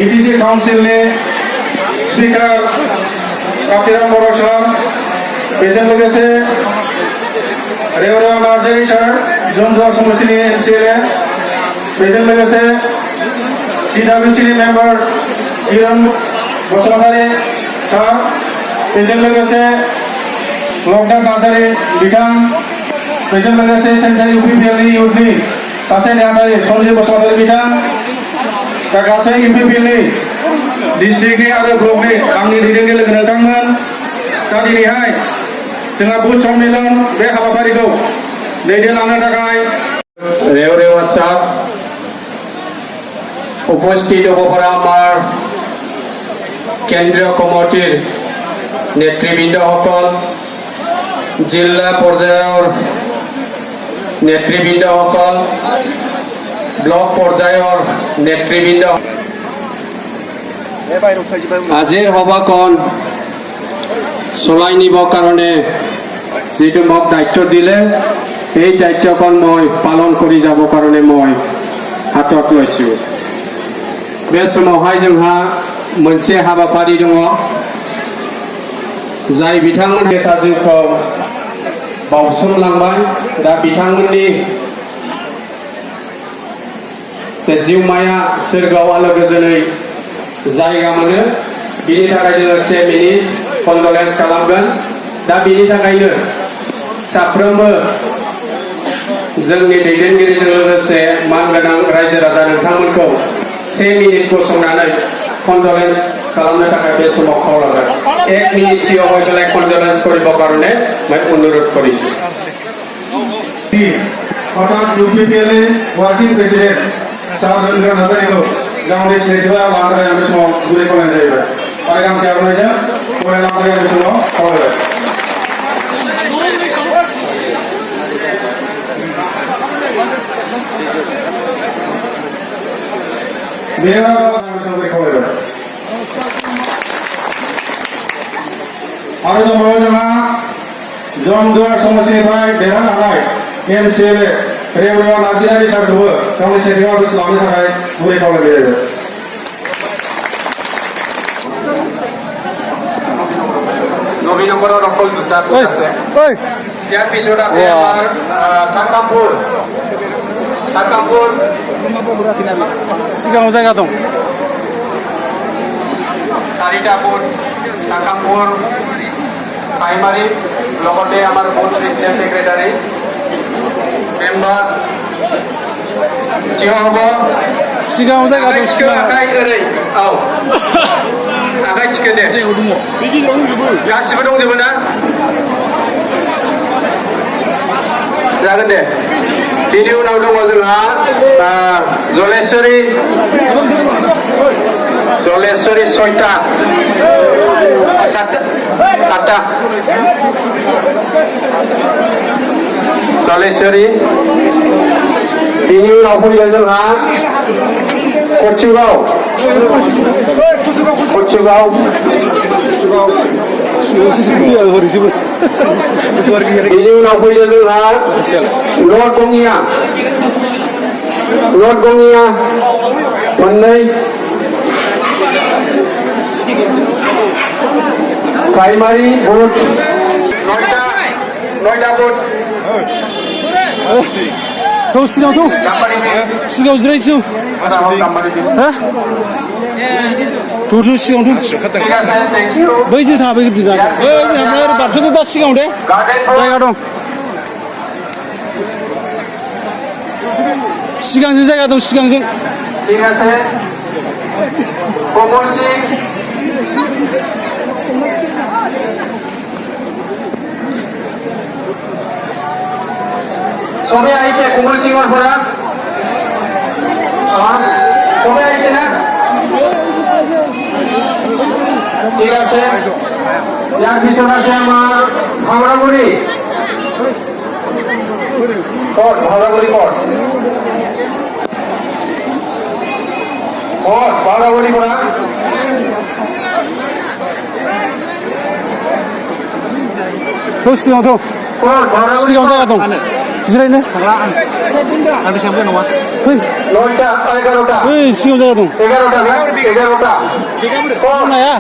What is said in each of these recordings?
BTC काउन्सिलनि speaker कातिराम बर' सार, बेजों लोगोसे रेवरा नार्जारी सार, जन्जुवार समष्टिनि MCLA, बेजों लोगोसे सिडब्लिउसिनि मेम्बार हिरन बसुमतारी सार, बेजों लोगोसे लकडाउन नार्जारी बिथां, बेजों लोगोसे सेन्ट्रेल इउपिपिएलनि इउथनि सासे नेहाथारि सन्जिब बसुमतारी बिथां, दा गासै इउपिपिएलनि डिस्ट्रिक्टनि आरो ब्लकनि आंनि दैदेनगिरि लोगो नोंथांमोन, दा दिनैहाय जोंहा बुथ सम्मेलन बे हाबाफारिखौ दैदेनलांनो थाखाय रेवरेवा सार उपस्थित हबफोरा आमार केन्द्रीय कमिटिर नेतृबृन्दসকল, जिल्ला पर्यायर नेतृबृन्दসকল, ब्लक पर्यायर नेतृबृन्द, আজিৰ সভাখন চলাই নিব কাৰণে যিটো মোক দায়িত্ব দিলে এই দায়িত্বখন মই পালন কৰি যাব কাৰণে মই হাতত লৈছোঁ। बे समावहाय जोंहा मोनसे हाबाफारि दङ जाय बिथांमोनहा जोंखौ बावसोमलांबाय। दा बिथांमोननि जिउमाया सोरगोआव आलो गोजोनै जायगा मोनो, बिनि थाखाय जोङो 1 मिनिट कन्डलेन्स खालामगोन। दा बिनि थाखायनो साफ्रोमबो जोंनि दैदेनगिरिजों लोगोसे मानगोनां रायजो राजा नोंथांमोनखौ 1 मिनिट गसंनानै कन्डलेन्स खालामनो थाखाय बे समाव खावलायबाय। 1 मिनिट सिगाङाव बेलाय कन्डलेन्स কৰিবৰ কাৰণে মই অনুৰোধ কৰিছোঁ। हठात इउपिपिएलनि वार्किं प्रेसिडेन्ट सार रवीन्द्र नार्जारीखौ गावनि सिनायथिखौ लानो थाखाय आं बे समाव गुरै खावलायनाय जाहैबाय आरो गांसे आर'नाइजों बरायना लानो थाखाय बे समाव खावलायबाय। आरो दंबावो जोंहा जन्जुवार समष्टिनिफ्राय देरहानो हानाय एमसिएलए रेवरेवा नार्जारी सारखौबो गावनि सिनायथिखौ आर'ज लानो थाखाय गुरै खावलायनाय जाहैबाय। नबी নম্বৰৰ অকল দুটা আছে, ইয়াৰ পিছত আছে আমাৰ কাকামপুৰ सिगाङाव जायगा दं। 4টা বুথ কাকামপুর प्राइमारी লগতে আমার বুথ প্রেসিডেন্ট সেক্রেটারি মেম্বার কি হব सिगाङाव जायगा दं। आखाइ ओरै औ आखाइ थिखो दे गासिबो दंजोबो ना जागोन दे। बिनि उनाव दङ जोंहा जलेश्वरी 6টা 7টা जलेश्वरी। बिनि उनाव फैगोन जोंहा कचुगाव बिनि उनाव फैगोन जोंहा नर्थ गङिया 2 प्राइमारी बुथ 9টা बुथ सिगाङाव जिरायसै थ' सिगाङाव बै जे थाबै बारस'दो दा सिगाङाव दे जायगा दं। सिगांजों जायगा दं सिगांजों। ঠিক আছে কমল সিং সবাই আইছে কমল সিংর পড়া সবাই আইছে না ঠিক আছে। ইয়ার পিছনে আছে আমার ভাওড়াগুড়ি কোট ভাওড়াগুড়ি কোট भावरागुड़ी पड़ा सिगाङाव जायगा दं। जिरायनो Ada siapa nama? फै 9টা 11টা ओइ सिगाङाव जायगा दं 11টা 11টা मनाया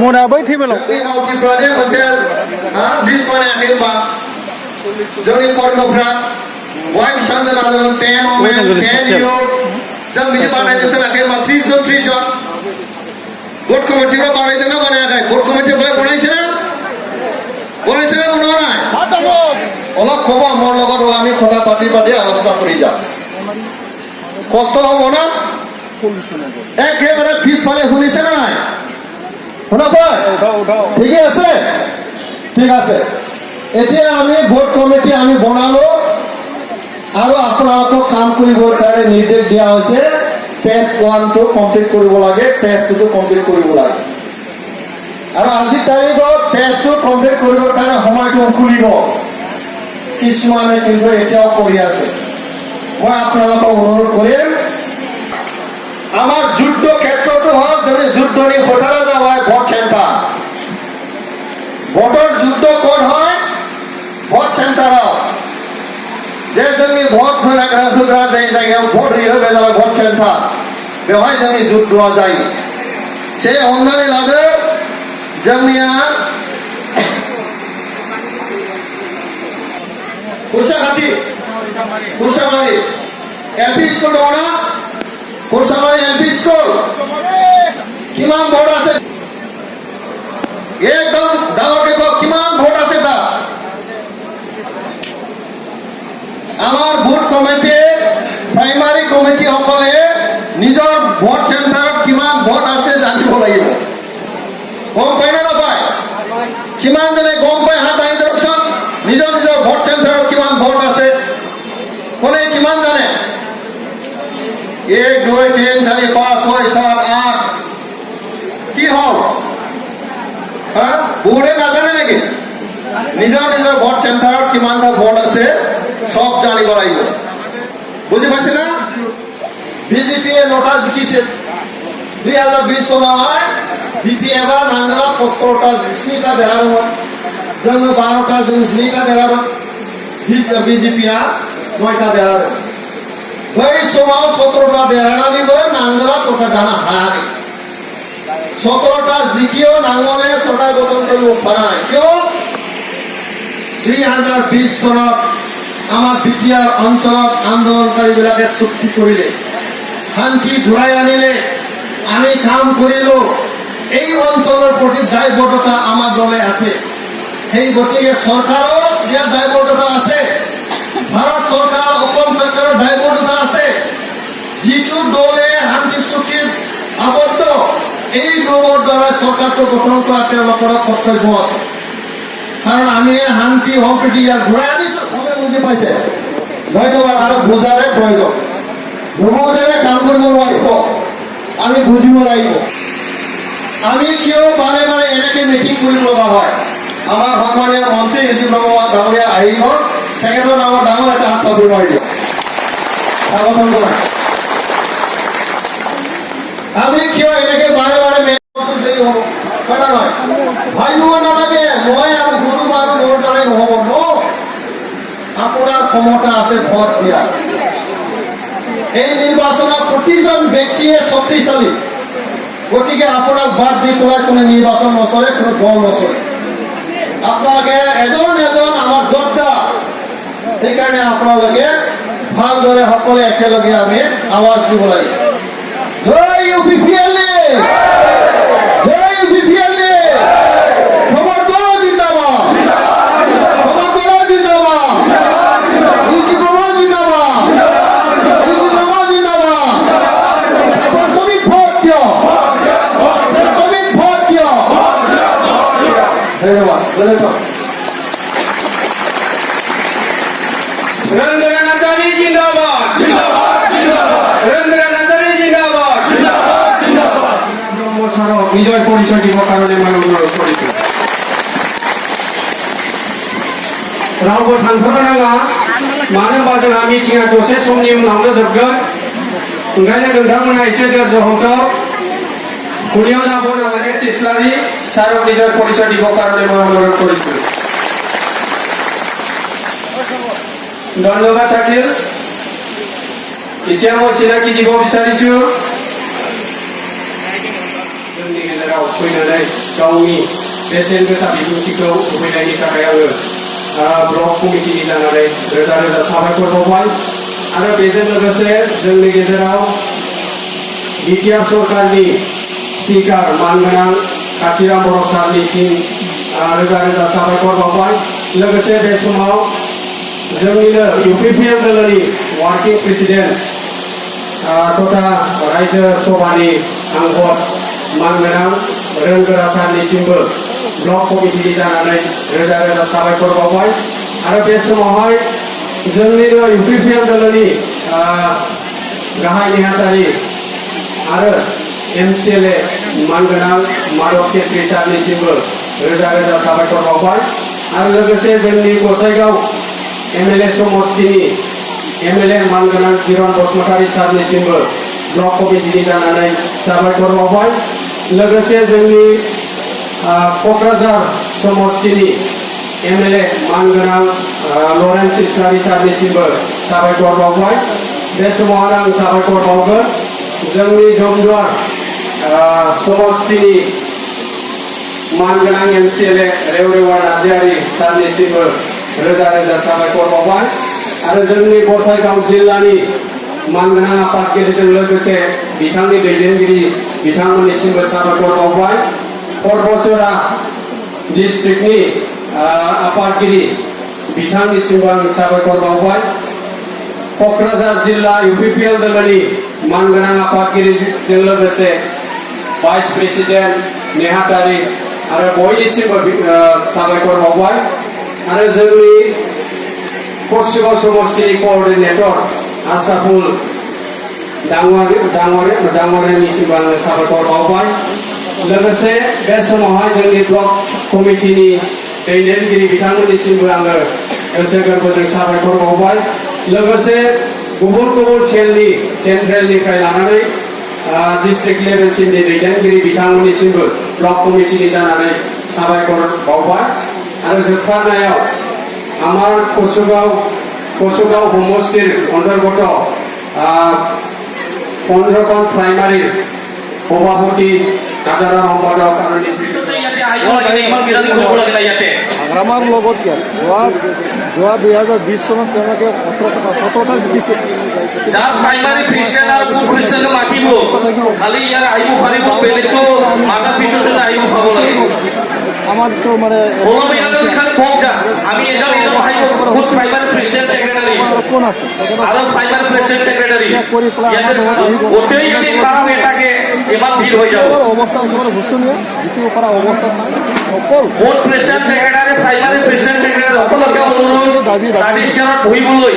मनाया बै टेबोलाव जोंनि मावथिफ्रानो मोनसे लिस्ट बानायाखै होनबा जोंनि कर्मफ्रा वाइ बेसेबां जन जादों 10 वमेन 10 इउथ जों बिदि बानायनो थोनाखै होनबा 3 जन बोर्ड कमिटिफ्रा बानायदोंना बानायाखै बोर्ड कमिटिफ्रा बनायছেনা बनायছেনা বনোৱা নাই অলপ ক'ব মোৰ লগত আমি কথা পাতি আলোচনা কৰি যাম কষ্ট হ'ব না একেবাৰে পিছফালে শুনিছে না নাই শুনা পায় ঠিকে আছে ঠিক আছে এতিয়া আমি বোর্ড কমিটি আমি বনালো আৰু আপোনালোকক কাম কৰিবৰ কাৰণে নিৰ্দেশ দিয়া হৈছে পেজ 1 টো কমপ্লিট কৰিব লাগে পেজ 2 টো কমপ্লিট কৰিব লাগে আৰু আজি তাৰিখত পেজ 2 কমপ্লিট কৰিবৰ কাৰণে সময়টো খুলিব কিছুমানে কিন্তু এতিয়াও কৰি আছে মই আপোনালোকক অনুৰোধ কৰিম আমার যুদ্ধ ক্ষেত্রটো হল যদি যুদ্ধ নিয়ে ভোটারা যাওয়া হয় ভোট সেন্টার ভোটর যুদ্ধ কোড হয় ভোট সেন্টার যে जोंनि ভোট होग्रा जाय जायगायाव भोट होयो बे जाबाय भोट सेन्टार बेवहाय जोंनि जुद्धआ जायो से हमनानै लादो जोंनिया कुरसामारि एलपि स्कुल दङ ना कुरसामारि एलपि स्कुल কিমান ভোট আছে একদম ডাঙৰকে কওক কিমান ভোট আছে তাত আমাৰ বুথ কমিটি প্ৰাইমাৰী কমিটি সকলে নিজৰ ভোট চেণ্টাৰত কিমান ভোট আছে জানিব লাগিব গম পায় না নাপায় কিমান জনে গম পায় হাত আহি যাওকচোন নিজৰ নিজৰ ভোট চেণ্টাৰত কিমান ভোট আছে কোনে কিমান জানে 1 2 3 4 5 6 7 8 কি হল হ্যাঁ বুড়ে না জানে নাকি নিজৰ নিজৰ ভোট চেণ্টাৰত কিমানটা ভোট আছে সব জানিব লাগিব বুজি পাইছে না বিজেপিয়ে নটা জিকিছে 2020 চনত বিপি এবাৰ নাংগলা 17টা জিসনিটা দেৰানো जोङो 12টা जों जिनिटा देरादों बिजेपिया 9टा देरादों बै समाव 17टा देरानानैबो नांगोला सरकार दानो हायाखै 17टा जिकियो नांगले सरकार गठन কৰিব পৰা নাই কিয় 2020 চনত আমাৰ বিটিআৰ অঞ্চলত আন্দোলনকাৰীবিলাকে চুক্তি কৰিলে শান্তি ঘূৰাই আনিলে আমি কাম কৰিলো এই অঞ্চলৰ প্ৰতি দায়বদ্ধতা আমাৰ দলে আছে সেই গতিকে চৰকাৰৰ ইয়াত দায়বদ্ধতা আছে ভাৰত চৰকাৰ অসম চৰকাৰৰ দায়বদ্ধতা আছে যিটো দলে শান্তি চুক্তিত আবদ্ধ এই দলৰ দ্বাৰা চৰকাৰটো গঠন কৰা তেওঁলোকৰ কৰ্তব্য আছে কাৰণ আমি শান্তি সম্প্ৰীতি ইয়াত ঘূৰাই আনিছো বুজি পাইছে ধন্যবাদ আৰু বুজাৰে প্ৰয়োজন বুজাৰে কাম কৰিব নোৱাৰিব আমি বুজিব লাগিব আমি কিয় বাৰে বাৰে এনেকে মিটিং কৰিব লগা হয় আমার সন্মানীয় মন্ত্রী মুজিব রহমান ডাঙরিয়া আহিব তেখেতৰ নামৰ ডাঙৰ এটা হাত চাপৰি মাৰি দিয়ক স্বাগতম জনাই আমি কিয় এনেকে বাৰে বাৰে দেৰি হ'ব কথা নহয় ভাবিব নালাগে মই আৰু গুৰু মানুহ মোৰ দ্বাৰাই নহ'ব ন আপোনাৰ ক্ষমতা আছে ভোট দিয়া এই নিৰ্বাচনত প্ৰতিজন ব্যক্তিয়ে শক্তিশালী গতিকে আপোনাক বাদ দি পেলাই কোনো নিৰ্বাচন নচলে কোনো দল নচলে আপোনালোকে এজন এজন আমাৰ যোদ্ধা সেইকাৰণে আপোনালোকে ভালদৰে সকলে একেলগে আমি আৱাজ দিব লাগিব জয় ইউপিপিএলএ জয় ইউপিপিএলএ সমগ্ৰ জিন্দাবাদ সমগ্ৰ জিন্দাবাদ ইউপিপিএল জিন্দাবাদ ইউপিপিএল জিন্দাবাদ শ্ৰমিক ভোট কিয় শ্ৰমিক ভোট কিয় ধন্যবাদ रंजना नार्जारी जिंदाबाद रंजना नार्जारी जिंदाबाद ব্রহ্মস্বরূপ নিজের পরিচয় দিব কারণে মই অনুরোধ করেছি रावबो थांथ'नो नाङा मानो होनबा जोंहा मिटिंआ दसे समनि उनावनो जोबगोन ओंखायनो नोंथांमोना एसे धैर्य हरथाव कुनियाव যাব নালাগে চিছলাৰী ছাৰক নিজৰ পৰিচয় দিব কাৰণে মই অনুৰোধ কৰিছোঁ ধন্যবাদ থাকিল এতিয়া মই চিনাকি দিব বিচাৰিছো जोंनि गेजेराव फैनानै गावनि बेसेन गोसा बिबुंथिखौ होफैनायनि थाखाय आङो ब्लक कमिटिनि जानानै रोजा रोजा साबायखर बावबाय आरो बेजों लोगोसे जोंनि गेजेराव बिटिआर सरकारनि स्पिकार मानगोनां काथिराम बर' सारनिसिम रोजा रोजा साबायखर बावबाय लोगोसे बे समाव जोंनिनो इउपिपिएल दोलोनि वार्किं प्रेसिडेन्ट तथा रायजो सभानि आंगत मानगोनां रोंगोरा सारनिसिमबो ब्लक कमिटिनि जानानै रोजा रोजा साबायखर बावबाय आरो बे समावहाय जोंनिनो इउपिपिएल दोलोनि गाहाय नेहाथारि आरो एमसिएलए मानगोनां माधव छेत्री सारनिसिमबो रोजा रोजा साबायखर बावबाय आरो लोगोसे जोंनि गसाइगाव एमएलए समष्टिनि एमएलए मानगोनां किरण बसुमतारी सारनिसिमबो ब्लक कमिटिनि जानानै साबायखर बावबाय लोगोसे जोंनि क'क्राझार समष्टिनि एमएलए मानगोनां लरेन्स इस्लारि सारनिसिमबो साबायखर बावबाय बे समावनो आं साबायखर बावगोन जोंनि जमदुवार समष्टिनि मानगोनां एमसिएलए रेवरेवा नार्जारि सारनिसिमबो रोजा रोजा साबायखर बावबाय आरो जोंनि गसाइगाव जिल्लानि मानगोनां आफादगिरिजों लोगोसे बिथांनि दैदेनगिरि बिथांमोननिसिमबो साबायखर बावबाय परबतजरा डिस्ट्रिक्टनि आफादगिरि बिथांनिसिमबो आं साबायखर बावबाय क'क्राझार जिल्ला इउपिपिएल दोलोनि मानगोनां आफादगिरिजों लोगोसे भाइस प्रेसिडेन्ट नेहाथारि आरो बयनिसिमबो साबायखर बावबाय आरो जोंनि क'रसिगाव समष्टिनि क'अर्डिनेटर आसाफुल दाङ'रियानिसिमबो आङो साबायखर बावबाय लोगोसे बे समावहाय जोंनि ब्लक कमिटिनि दैदेनगिरि बिथांमोननिसिमबो आङो गोसो गोरबोजों साबायखर बावबाय लोगोसे गुबुन गुबुन सेन्ट्रेलनिफ्राय लानानै डिस्ट्रिक्ट लेभेलसिमनि दैदेनगिरि बिथांमोननिसिमबो ब्लक कमिटिनि जानानै साबायखर बावबाय आरो जोबथारनायाव আমার কচুগাঁও সমষ্টিৰ অন্তৰ্গত 15খন প্ৰাইমাৰীৰ সভাপতি সাধাৰণ সম্পাদক আৰু আমাৰ লগত কি আছে যোৱা 2020 চনত তেওঁলোকে 17টা জিকিছিল যাৰ প্ৰাইমাৰী প্ৰেচিডেণ্ট আৰু কোন প্ৰেচিডেণ্টক মাতিব খালি ইয়াৰ আহিব পাৰিব বেলেগটো মাতা পিছতে আহিব পাব লাগিব আমাৰতো মানে খালি কম যা আমি এজন আহিব কোন প্ৰাইমাৰী প্ৰেচিডেণ্ট ছেক্ৰেটাৰী কোন আছে আৰু প্ৰাইমাৰী প্ৰেচিডেণ্ট ছেক্ৰেটাৰী গোটেই যদি কাম এটাকে ইমান ভিড় হৈ যাব অৱস্থা একেবাৰে ঘোষণীয় জিকিব পৰা অৱস্থা নাই অকল কোন president secretary primary president secretary সকলোকে অনুৰোধ ট্ৰেডিশ্যনত বহিবলৈ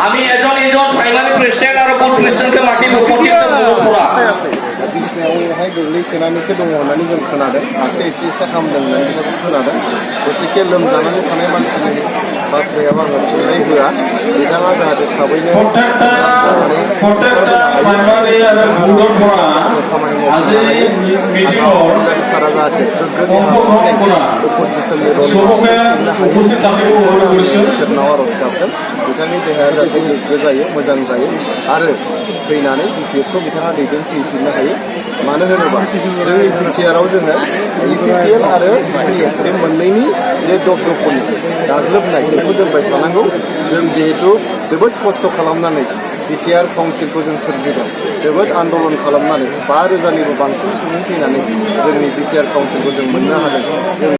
আমি এজন প্ৰাইমাৰী প্ৰেচিডেণ্ট আৰু কোন প্ৰেচিডেণ্টকে মাতিব পৰা बेहाय गोग्लैसोनानैसो दङ होननानै जों खोनादों दासो एसे एसे हामदों होननानै जों खोनादों गतिके लोमजानानै थानाय मानसिनि बाथ्रायाव आङो फिननाय होआ बिथाङा जाहाथे थाबैनो सारा जाहाथे अपजिसननि इसोरनाव आर'ज गाबदों बिथांनि देहाया जाहाथे गोग्गो जायो मोजां जायो आरो फैनानै बिपिएफखौ बिथाङा दैदेनफैफिननो हायो मानो होनोबा जोंनि बिटिआरआव जोङो इउपिपिएल आरो बिटिएस बे मोननैनि जे दबदबनि गाग्लोबनाय बेखौ दोनबाय थानांगौ जों जिहेतु जोबोद खस्थ' खालामनानै बिटिआर काउन्सिलखौ जों सोरजिदों जोबोद आन्दलन खालामनानै 5,000निबो बांसिन सुबुं फैनानै जोंनि बिटिआर काउन्सिलखौ जों मोननो हादों